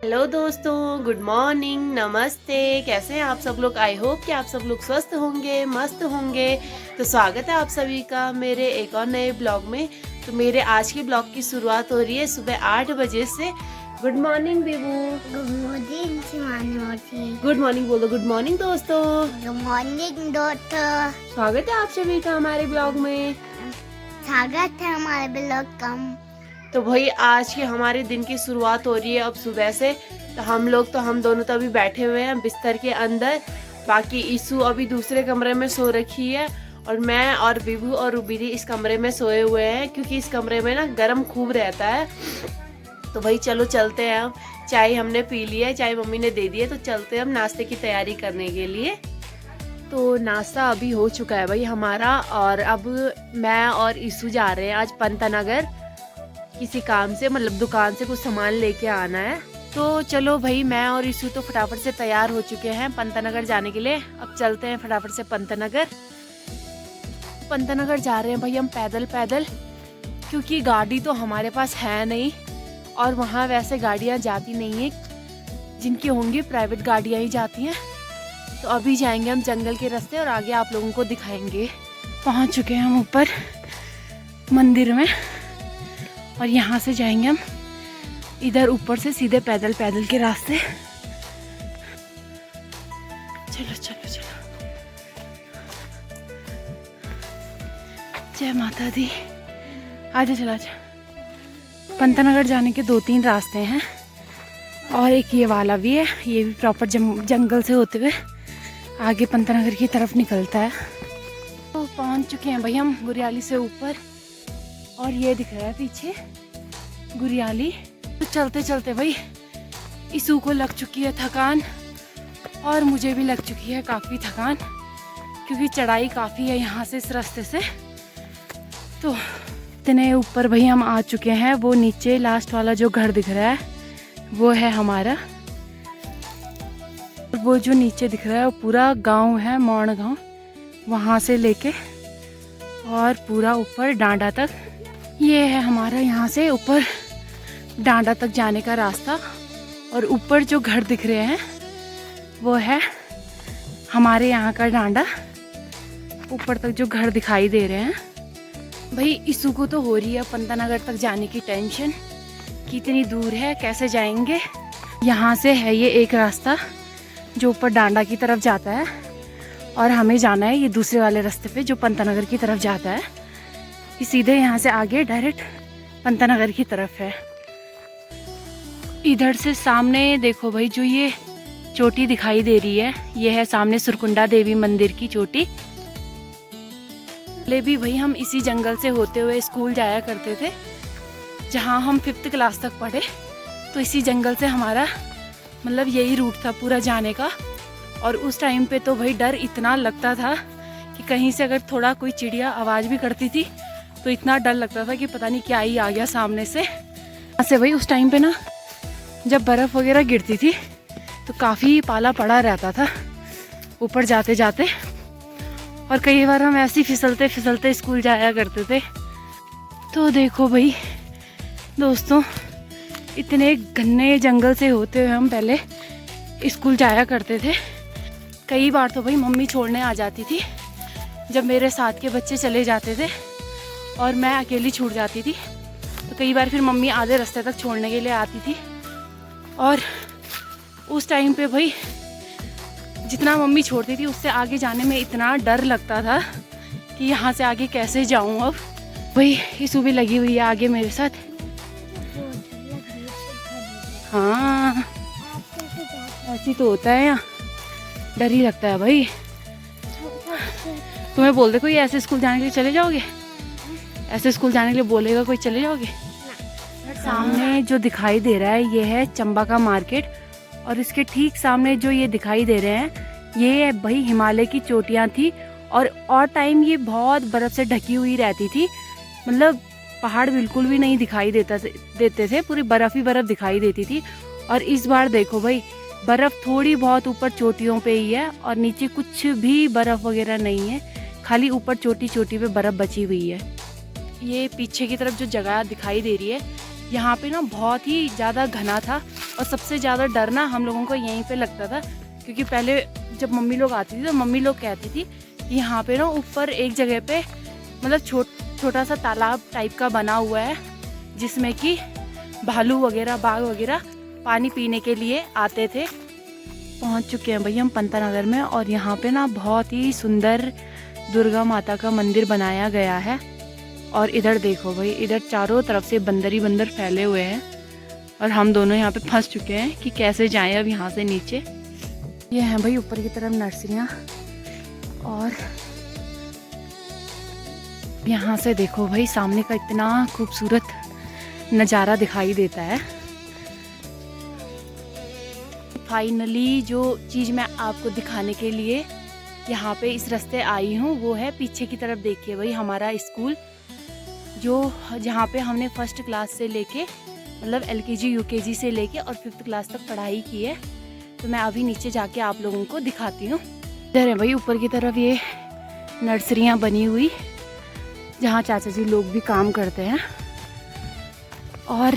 Hello दोस्तों, good morning, नमस्ते। कैसे हैं आप सब लोग? आई होप कि आप सब लोग स्वस्थ होंगे, मस्त होंगे। तो स्वागत है आप सभी का मेरे एक और नए ब्लॉग में। तो मेरे आज के ब्लॉग की शुरुआत हो रही है सुबह 8 बजे से। गुड मॉर्निंग बेबू। Good morning Shivani. Good morning बोलो। गुड मॉर्निंग दोस्तों। Good morning doctor. स्वागत है आप सभी का हमारे ब्लॉग में। स्वागत है हमारे ब्लॉग का। तो भाई आज के हमारे दिन की शुरुआत हो रही है अब सुबह से। तो हम दोनों तो अभी बैठे हुए हैं बिस्तर के अंदर। बाकी ईशु अभी दूसरे कमरे में सो रखी है और मैं और बिबू और रूबीरी इस कमरे में सोए हुए हैं, क्योंकि इस कमरे में ना गर्म खूब रहता है। तो भाई चलो चलते हैं। अब चाय हमने पी लिया है, चाय मम्मी ने दे दी है, तो चलते हैं अब नाश्ते की तैयारी करने के लिए। तो नाश्ता अभी हो चुका है भाई हमारा, और अब मैं और ईशु जा रहे हैं आज पंतनगर किसी काम से, मतलब दुकान से कुछ सामान लेके आना है। तो चलो भाई, मैं और ईशु तो फटाफट से तैयार हो चुके हैं पंतनगर जाने के लिए। अब चलते हैं फटाफट से पंतनगर जा रहे हैं भाई हम पैदल पैदल, क्योंकि गाड़ी तो हमारे पास है नहीं और वहाँ वैसे गाड़ियाँ जाती नहीं है। जिनकी होंगी प्राइवेट गाड़ियाँ ही जाती हैं। तो अभी जाएंगे हम जंगल के रास्ते और आगे आप लोगों को दिखाएंगे। पहुँच चुके हैं हम ऊपर मंदिर में, और यहाँ से जाएंगे हम इधर ऊपर से सीधे पैदल पैदल के रास्ते। चलो चलो चलो, जय माता दी। आजा चला जा। पंतनगर जाने के 2-3 रास्ते हैं और एक ये वाला भी है। ये भी प्रॉपर जंगल से होते हुए आगे पंतनगर की तरफ निकलता है। तो पहुँच चुके हैं भाई हम गुरियाली से ऊपर, और ये दिख रहा है पीछे गुरियाली। तो चलते चलते भाई ईशु को लग चुकी है थकान, और मुझे भी लग चुकी है काफ़ी थकान, क्योंकि चढ़ाई काफ़ी है यहाँ से इस रास्ते से। तो इतने ऊपर भाई हम आ चुके हैं। वो नीचे लास्ट वाला जो घर दिख रहा है वो है हमारा। वो जो नीचे दिख रहा है वो पूरा गांव है, मौड़ गांव। वहाँ से लेके और पूरा ऊपर डांडा तक, ये है हमारा यहाँ से ऊपर डांडा तक जाने का रास्ता। और ऊपर जो घर दिख रहे हैं वो है हमारे यहाँ का डांडा। ऊपर तक जो घर दिखाई दे रहे हैं भाई, ईशु को तो हो रही है पंतनगर तक जाने की टेंशन, कितनी दूर है, कैसे जाएंगे। यहाँ से है ये एक रास्ता जो ऊपर डांडा की तरफ जाता है, और हमें जाना है ये दूसरे वाले रास्ते पे जो पंतनगर की तरफ जाता है। ये सीधे यहाँ से आगे डायरेक्ट पंतनगर की तरफ है। इधर से सामने देखो भाई, जो ये चोटी दिखाई दे रही है ये है सामने सुरकुंडा देवी मंदिर की चोटी। पहले भी भाई हम इसी जंगल से होते हुए स्कूल जाया करते थे, जहाँ हम 5th क्लास तक पढ़े। तो इसी जंगल से हमारा मतलब यही रूट था पूरा जाने का। और उस टाइम पे तो भाई डर इतना लगता था कि कहीं से अगर थोड़ा कोई चिड़िया आवाज़ भी करती थी तो इतना डर लगता था कि पता नहीं क्या ही आ गया सामने से। ऐसे भाई उस टाइम पे ना जब बर्फ़ वगैरह गिरती थी तो काफ़ी पाला पड़ा रहता था ऊपर जाते जाते, और कई बार हम ऐसे ही फिसलते फिसलते स्कूल जाया करते थे। तो देखो भाई दोस्तों, इतने घने जंगल से होते हुए हम पहले स्कूल जाया करते थे। कई बार तो भाई मम्मी छोड़ने आ जाती थी जब मेरे साथ के बच्चे चले जाते थे और मैं अकेली छूट जाती थी। तो कई बार फिर मम्मी आधे रास्ते तक छोड़ने के लिए आती थी, और उस टाइम पे भाई जितना मम्मी छोड़ती थी उससे आगे जाने में इतना डर लगता था कि यहाँ से आगे कैसे जाऊँ। अब भाई ईशु भी लगी हुई है आगे मेरे साथ। हाँ ऐसी तो होता है, यहाँ डर ही लगता है भाई। तुम्हें बोल दे कोई ऐसे स्कूल जाने के लिए चले जाओगे? ऐसे स्कूल जाने के लिए बोलेगा कोई, चले जाओगे? सामने जो दिखाई दे रहा है ये है चंबा का मार्केट, और इसके ठीक सामने जो ये दिखाई दे रहे हैं ये भाई हिमालय की चोटियाँ थी। और टाइम ये बहुत बर्फ़ से ढकी हुई रहती थी, मतलब पहाड़ बिल्कुल भी नहीं दिखाई देते थे, पूरी बर्फ़ ही बर्फ़ दिखाई देती थी। और इस बार देखो भाई बर्फ़ थोड़ी बहुत ऊपर चोटियों पे ही है, और नीचे कुछ भी बर्फ़ वगैरह नहीं है, खाली ऊपर चोटी चोटी पे बर्फ़ बची हुई है। ये पीछे की तरफ जो जगह दिखाई दे रही है यहाँ पे ना बहुत ही ज़्यादा घना था और सबसे ज़्यादा डर ना हम लोगों को यहीं पे लगता था, क्योंकि पहले जब मम्मी लोग आती थी तो मम्मी लोग कहती थी कि यहाँ पे ना ऊपर एक जगह पे मतलब छोटा सा तालाब टाइप का बना हुआ है, जिसमें कि भालू वगैरह बाघ वगैरह पानी पीने के लिए आते थे। पहुँच चुके हैं भाई हम पंतनगर में, और यहाँ पे ना बहुत ही सुंदर दुर्गा माता का मंदिर बनाया गया है। और इधर देखो भाई, इधर चारों तरफ से बंदर ही बंदर फैले हुए हैं, और हम दोनों यहाँ पे फंस चुके हैं कि कैसे जाएं अब यहाँ से नीचे। ये हैं भाई ऊपर की तरफ नर्सरियाँ, और यहाँ से देखो भाई सामने का इतना खूबसूरत नज़ारा दिखाई देता है। फाइनली जो चीज़ मैं आपको दिखाने के लिए यहाँ पे इस रास्ते आई हूँ वो है पीछे की तरफ। देखिए भाई हमारा स्कूल जो जहाँ पे हमने फर्स्ट क्लास से लेके मतलब LKG UKG से लेके और 5th क्लास तक पढ़ाई की है। तो मैं अभी नीचे जाके आप लोगों को दिखाती हूँ। इधर है भाई ऊपर की तरफ ये नर्सरियाँ बनी हुई, जहाँ चाचा जी लोग भी काम करते हैं। और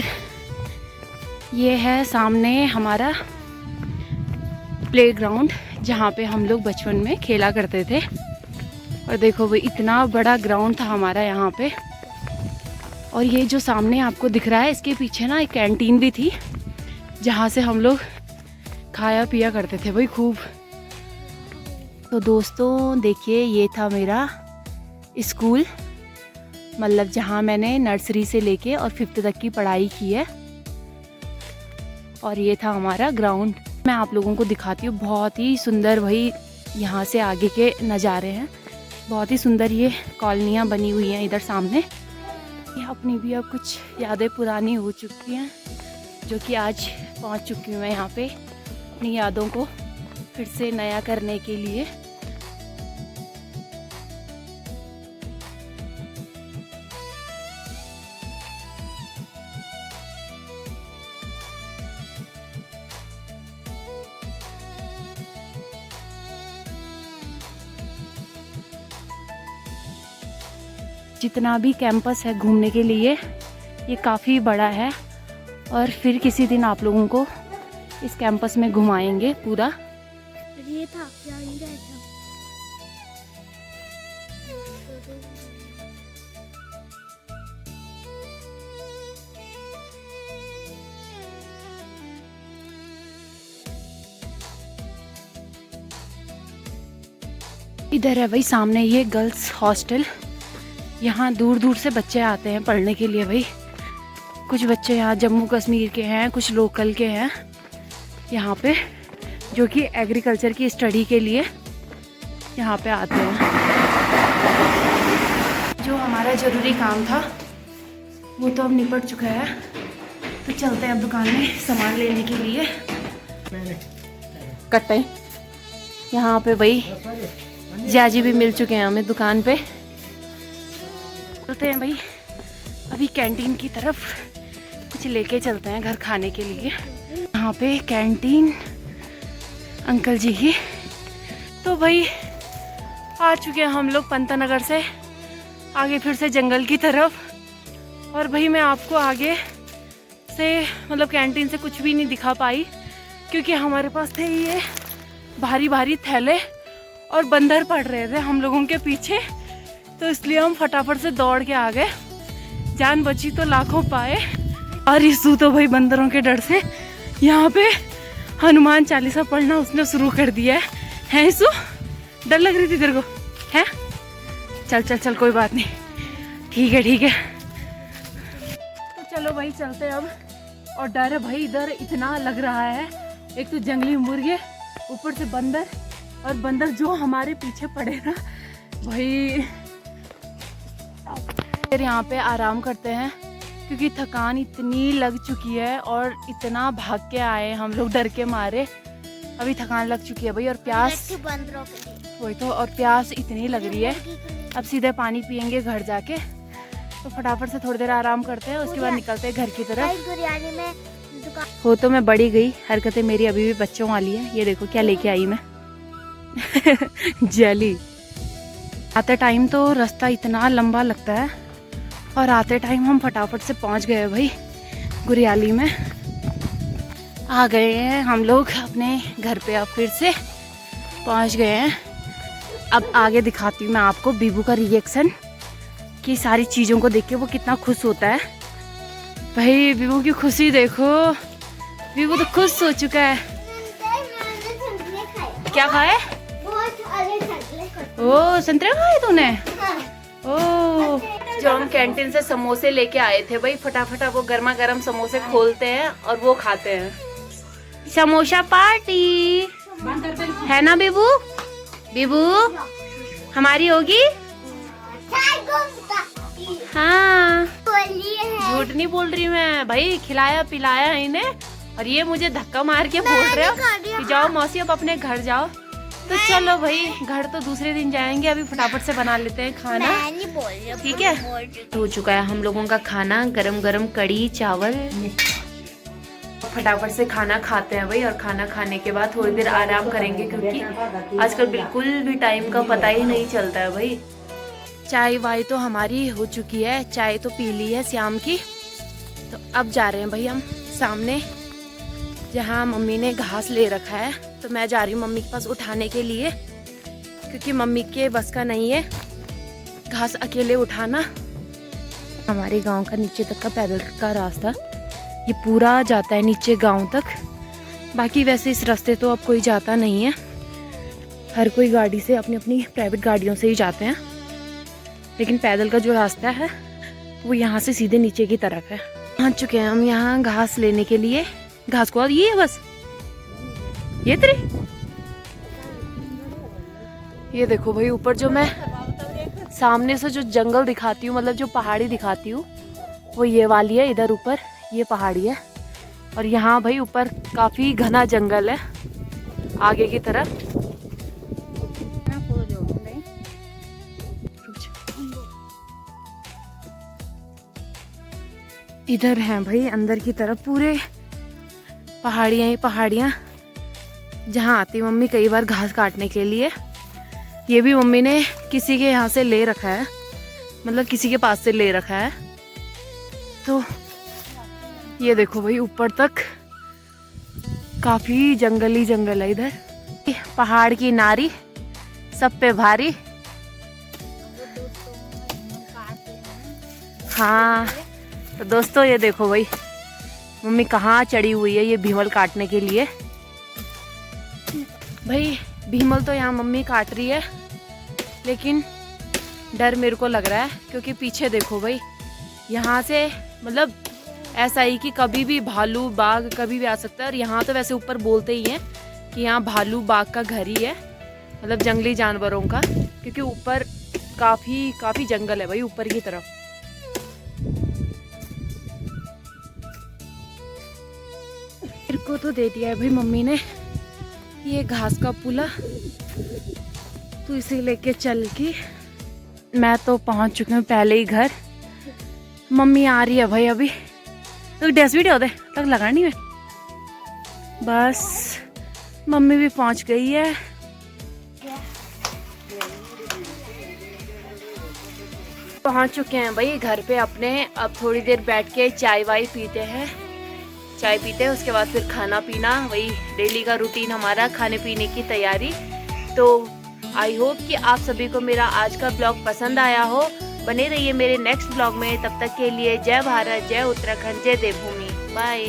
ये है सामने हमारा प्लेग्राउंड, जहाँ पे हम लोग बचपन में खेला करते थे। और देखो भाई इतना बड़ा ग्राउंड था हमारा यहाँ पे। और ये जो सामने आपको दिख रहा है इसके पीछे ना एक कैंटीन भी थी, जहाँ से हम लोग खाया पिया करते थे भाई खूब। तो दोस्तों देखिए ये था मेरा स्कूल, मतलब जहाँ मैंने नर्सरी से लेके और 5th तक की पढ़ाई की है। और ये था हमारा ग्राउंड, मैं आप लोगों को दिखाती हूँ। बहुत ही सुंदर भाई यहाँ से आगे के नज़ारे हैं, बहुत ही सुंदर ये कॉलोनियाँ बनी हुई हैं इधर सामने। ये अपनी भी अब कुछ यादें पुरानी हो चुकी हैं, जो कि आज पहुँच चुकी हूँ मैं यहाँ पे अपनी यादों को फिर से नया करने के लिए। जितना भी कैंपस है घूमने के लिए ये काफ़ी बड़ा है, और फिर किसी दिन आप लोगों को इस कैंपस में घुमाएंगे पूरा। ये था इधर है भाई सामने ये गर्ल्स हॉस्टल। यहाँ दूर दूर से बच्चे आते हैं पढ़ने के लिए भाई। कुछ बच्चे यहाँ जम्मू कश्मीर के हैं, कुछ लोकल के हैं यहाँ पे, जो कि एग्रीकल्चर की स्टडी के लिए यहाँ पे आते हैं। जो हमारा ज़रूरी काम था वो तो अब निपट चुका है, तो चलते हैं अब दुकान में सामान लेने के लिए। कट्टे यहाँ पे भाई जाजी भी मिल चुके हैं हमें दुकान पे। चलते हैं भाई अभी कैंटीन की तरफ, कुछ लेके चलते हैं घर खाने के लिए। यहाँ पे कैंटीन अंकल जी की। तो भाई आ चुके हैं हम लोग पंतनगर से आगे फिर से जंगल की तरफ। और भाई मैं आपको आगे से मतलब कैंटीन से कुछ भी नहीं दिखा पाई, क्योंकि हमारे पास थे ये भारी भारी थैले और बंदर पड़ रहे थे हम लोगों के पीछे, तो इसलिए हम फटाफट से दौड़ के आ गए। जान बची तो लाखों पाए। और इसू तो भाई बंदरों के डर से यहाँ पे हनुमान चालीसा पढ़ना उसने शुरू कर दिया है। इसू डर लग रही थी तेरे को है? चल चल चल कोई बात नहीं, ठीक है ठीक है। तो चलो भाई चलते अब। और डर है भाई इधर इतना लग रहा है, एक तो जंगली मुर्गे, ऊपर से बंदर, और बंदर जो हमारे पीछे पड़े ना भाई। फिर यहाँ पे आराम करते हैं क्योंकि थकान इतनी लग चुकी है और इतना भाग के आए हम लोग डर के मारे। अभी थकान लग चुकी है भाई, और प्यास वही तो, और प्यास इतनी लग रही है। अब सीधे पानी पियेंगे घर जाके, तो फटाफट से थोड़ी देर आराम करते हैं, उसके बाद निकलते हैं घर की तरफ। बिरयानी में हो तो मैं बड़ी गई, हरकतें मेरी अभी भी बच्चों वाली है। ये देखो क्या लेके आई मैं जेली। आते टाइम तो रास्ता इतना लंबा लगता है, और आते टाइम हम फटाफट से पहुंच गए भाई गुरियाली में आ गए हैं हम लोग अपने घर पे। अब फिर से पहुंच गए हैं। अब आगे दिखाती हूँ मैं आपको बीबू का रिएक्शन कि सारी चीज़ों को देख के वो कितना खुश होता है। भाई बीबू की खुशी देखो, बीबू तो खुश हो चुका है। क्या खाए? ओ संतरे खाए तूने? ओ जो हम कैंटीन से समोसे लेके आए थे भाई, फटाफट वो गर्मा गर्म समोसे खोलते हैं और वो खाते हैं। समोसा पार्टी है ना बीबू? बीबू हमारी होगी? हाँ, झूठ नहीं बोल रही मैं भाई, खिलाया पिलाया इन्हें और ये मुझे धक्का मार के बोल रहे हो कि जाओ मौसी अब अपने घर जाओ। तो चलो भाई, घर तो दूसरे दिन जाएंगे, अभी फटाफट से बना लेते हैं खाना। ठीक है, हो चुका है हम लोगों का खाना, गरम गरम कड़ी चावल। फटाफट से खाना खाते हैं भाई, और खाना खाने के बाद थोड़ी देर आराम करेंगे क्योंकि आजकल बिल्कुल भी टाइम का पता ही नहीं चलता है भाई। चाय वाय तो हमारी हो चुकी है, चाय तो पी ली है शाम की। तो अब जा रहे हैं भाई हम सामने, जहाँ मम्मी ने घास ले रखा है। तो मैं जा रही हूँ मम्मी के पास उठाने के लिए, क्योंकि मम्मी के बस का नहीं है घास अकेले उठाना। हमारे गांव का नीचे तक का पैदल का रास्ता ये पूरा जाता है नीचे गांव तक। बाकी वैसे इस रास्ते तो अब कोई जाता नहीं है, हर कोई गाड़ी से अपनी अपनी प्राइवेट गाड़ियों से ही जाते हैं। लेकिन पैदल का जो रास्ता है वो यहाँ से सीधे नीचे की तरफ है। पहुँच चुके हैं हम यहाँ घास लेने के लिए। घास को ये है बस, ये तेरी। ये देखो भाई, ऊपर जो मैं सामने से जो जंगल दिखाती हूँ, मतलब जो पहाड़ी दिखाती हूँ, वो ये वाली है। इधर ऊपर ये पहाड़ी है और यहाँ भाई ऊपर काफी घना जंगल है आगे की तरफ। इधर हैं भाई अंदर की तरफ पूरे पहाड़ियाँ ही पहाड़ियाँ, जहाँ आती मम्मी कई बार घास काटने के लिए। ये भी मम्मी ने किसी के यहाँ से ले रखा है, मतलब किसी के पास से ले रखा है। तो ये देखो भाई, ऊपर तक काफी जंगल ही जंगल है इधर। पहाड़ की नारी सब पे भारी। हाँ तो दोस्तों ये देखो भाई, मम्मी कहाँ चढ़ी हुई है ये भीमल काटने के लिए। भाई भीमल तो यहाँ मम्मी काट रही है, लेकिन डर मेरे को लग रहा है क्योंकि पीछे देखो भाई, यहाँ से मतलब ऐसा ही कि कभी भी भालू बाघ कभी भी आ सकता है। और यहाँ तो वैसे ऊपर बोलते ही हैं कि यहाँ भालू बाघ का घर ही है, मतलब जंगली जानवरों का, क्योंकि ऊपर काफ़ी जंगल है भाई ऊपर की तरफ। मेरे को तो दे दिया है भाई मम्मी ने ये घास का पुला, तो इसे लेके चल के मैं तो पहुंच चुकी हूँ पहले ही घर। मम्मी आ रही है भाई अभी, तो ड्रेस वीडियो दे तक लगानी है। बस मम्मी भी पहुंच गई है। पहुंच चुके हैं भाई घर पे अपने। अब थोड़ी देर बैठ के चाय वाय पीते हैं, चाय पीते हैं उसके बाद फिर खाना पीना, वही डेली का रूटीन हमारा, खाने पीने की तैयारी। तो आई होप कि आप सभी को मेरा आज का ब्लॉग पसंद आया हो। बने रहिए मेरे नेक्स्ट ब्लॉग में, तब तक के लिए जय भारत, जय उत्तराखंड, जय देवभूमि। बाय।